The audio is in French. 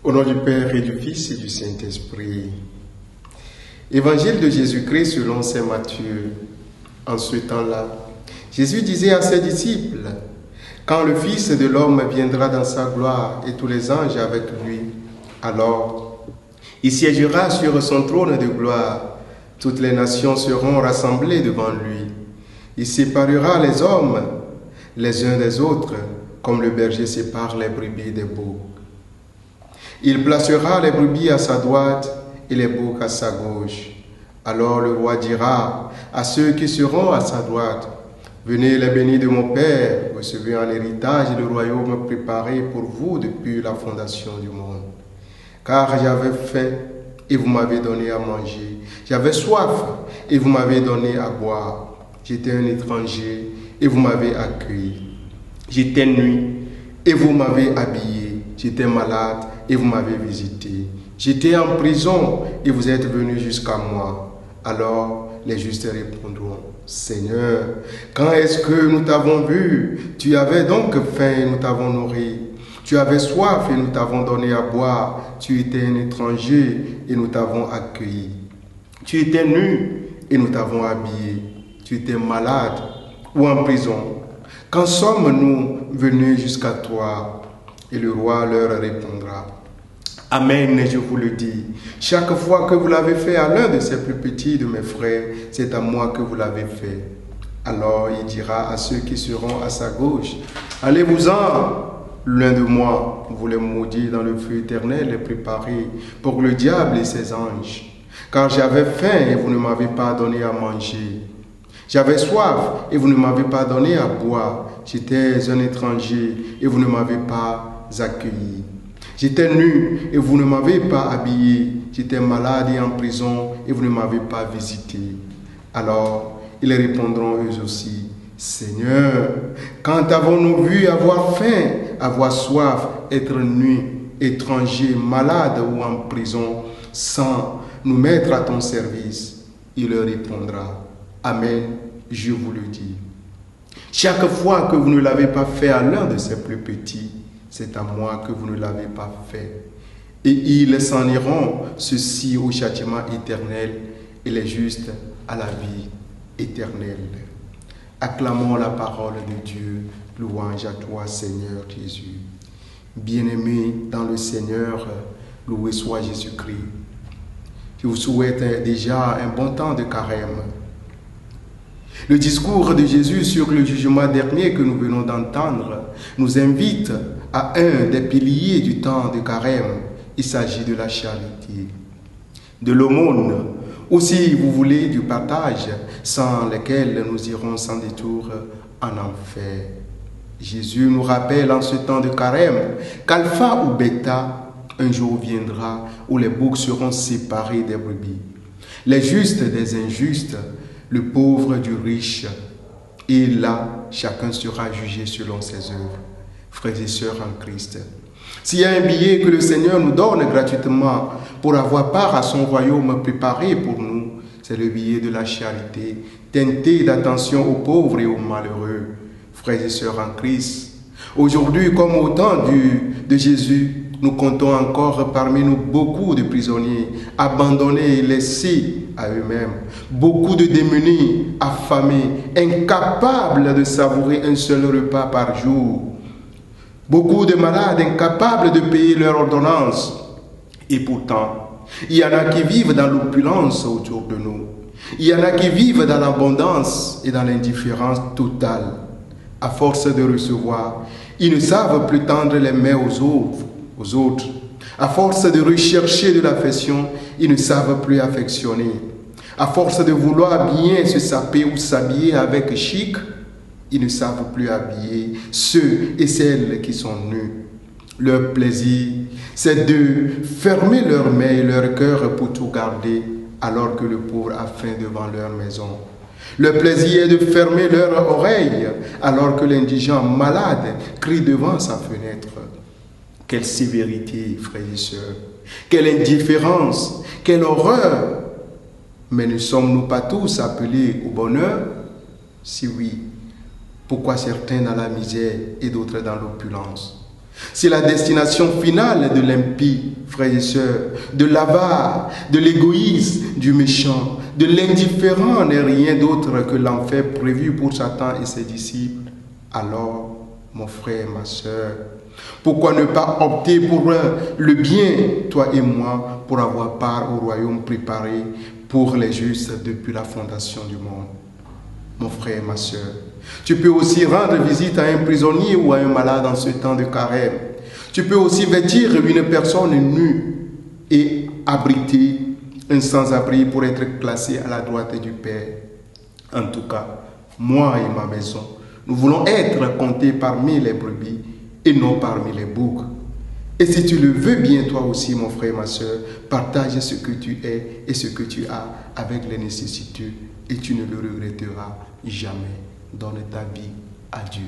Au nom du Père et du Fils et du Saint-Esprit. Évangile de Jésus-Christ selon saint Matthieu. En ce temps-là, Jésus disait à ses disciples, « Quand le Fils de l'homme viendra dans sa gloire et tous les anges avec lui, alors il siégera sur son trône de gloire. Toutes les nations seront rassemblées devant lui. Il séparera les hommes les uns des autres, comme le berger sépare les brebis des boucs. Il placera les brebis à sa droite et les boucs à sa gauche. Alors le roi dira à ceux qui seront à sa droite, « Venez les bénis de mon Père, recevez en héritage le royaume préparé pour vous depuis la fondation du monde. Car j'avais faim et vous m'avez donné à manger. J'avais soif et vous m'avez donné à boire. J'étais un étranger et vous m'avez accueilli. J'étais nu et vous m'avez habillé. J'étais malade et vous m'avez visité. J'étais en prison et vous êtes venus jusqu'à moi. » Alors les justes répondront, « Seigneur, quand est-ce que nous t'avons vu? Tu avais donc faim et nous t'avons nourri. Tu avais soif et nous t'avons donné à boire. Tu étais un étranger et nous t'avons accueilli. Tu étais nu et nous t'avons habillé. Tu étais malade ou en prison. Quand sommes-nous venus jusqu'à toi? » Et le roi leur répondra, « Amen, je vous le dis. Chaque fois que vous l'avez fait à l'un de ces plus petits de mes frères, c'est à moi que vous l'avez fait. » Alors il dira à ceux qui seront à sa gauche, « Allez-vous-en, loin de moi, vous les maudits dans le feu éternel et préparé pour le diable et ses anges. Car j'avais faim et vous ne m'avez pas donné à manger. J'avais soif et vous ne m'avez pas donné à boire. J'étais un étranger et vous ne m'avez pas accueilli. J'étais nu et vous ne m'avez pas habillé. J'étais malade et en prison et vous ne m'avez pas visité. » Alors ils répondront eux aussi, « Seigneur, quand avons-nous vu avoir faim, avoir soif, être nu, étranger, malade ou en prison, sans nous mettre à ton service? » Il leur répondra, « Amen, je vous le dis. Chaque fois que vous ne l'avez pas fait à l'un de ces plus petits, c'est à moi que vous ne l'avez pas fait. » Et ils s'en iront, ceux-ci au châtiment éternel et les justes à la vie éternelle. Acclamons la parole de Dieu. Louange à toi, Seigneur Jésus. Bien-aimés dans le Seigneur, loué soit Jésus-Christ. Je vous souhaite déjà un bon temps de carême. Le discours de Jésus sur le jugement dernier que nous venons d'entendre nous invite à un des piliers du temps de carême. Il s'agit de la charité, de l'aumône, ou si vous voulez du partage, sans lequel nous irons sans détour en enfer. Jésus nous rappelle en ce temps de carême qu'alpha ou bêta, un jour viendra où les boucs seront séparés des brebis, les justes des injustes, le pauvre du riche, et là, chacun sera jugé selon ses œuvres. Frères et sœurs en Christ, s'il y a un billet que le Seigneur nous donne gratuitement pour avoir part à son royaume préparé pour nous, c'est le billet de la charité, teinté d'attention aux pauvres et aux malheureux. Frères et sœurs en Christ, aujourd'hui, comme au temps de Jésus, nous comptons encore parmi nous beaucoup de prisonniers abandonnés et laissés à eux-mêmes, beaucoup de démunis, affamés, incapables de savourer un seul repas par jour, beaucoup de malades incapables de payer leurs ordonnances. Et pourtant, il y en a qui vivent dans l'opulence autour de nous. Il y en a qui vivent dans l'abondance et dans l'indifférence totale. À force de recevoir, ils ne savent plus tendre les mains aux autres. À force de rechercher de l'affection, ils ne savent plus affectionner. À force de vouloir bien se saper ou s'habiller avec chic, ils ne savent plus habiller ceux et celles qui sont nus. Leur plaisir, c'est de fermer leurs mains et leur cœur pour tout garder, alors que le pauvre a faim devant leur maison. Leur plaisir est de fermer leurs oreilles, alors que l'indigent malade crie devant sa fenêtre. Quelle sévérité, frères et sœurs! Quelle indifférence! Quelle horreur! Mais ne sommes-nous pas tous appelés au bonheur? Si oui, pourquoi certains dans la misère et d'autres dans l'opulence? C'est la destination finale de l'impie, frères et sœurs, de l'avare, de l'égoïsme, du méchant, de l'indifférent n'est rien d'autre que l'enfer prévu pour Satan et ses disciples. Alors, mon frère, ma sœur, pourquoi ne pas opter pour le bien, toi et moi, pour avoir part au royaume préparé pour les justes depuis la fondation du monde? Mon frère, ma sœur, tu peux aussi rendre visite à un prisonnier ou à un malade en ce temps de carême. Tu peux aussi vêtir une personne nue et abriter un sans-abri pour être classé à la droite du Père. En tout cas, moi et ma maison, nous voulons être comptés parmi les brebis et non parmi les boucs. Et si tu le veux bien toi aussi, mon frère, ma soeur, partage ce que tu es et ce que tu as avec les nécessiteux et tu ne le regretteras jamais. Donne ta vie à Dieu.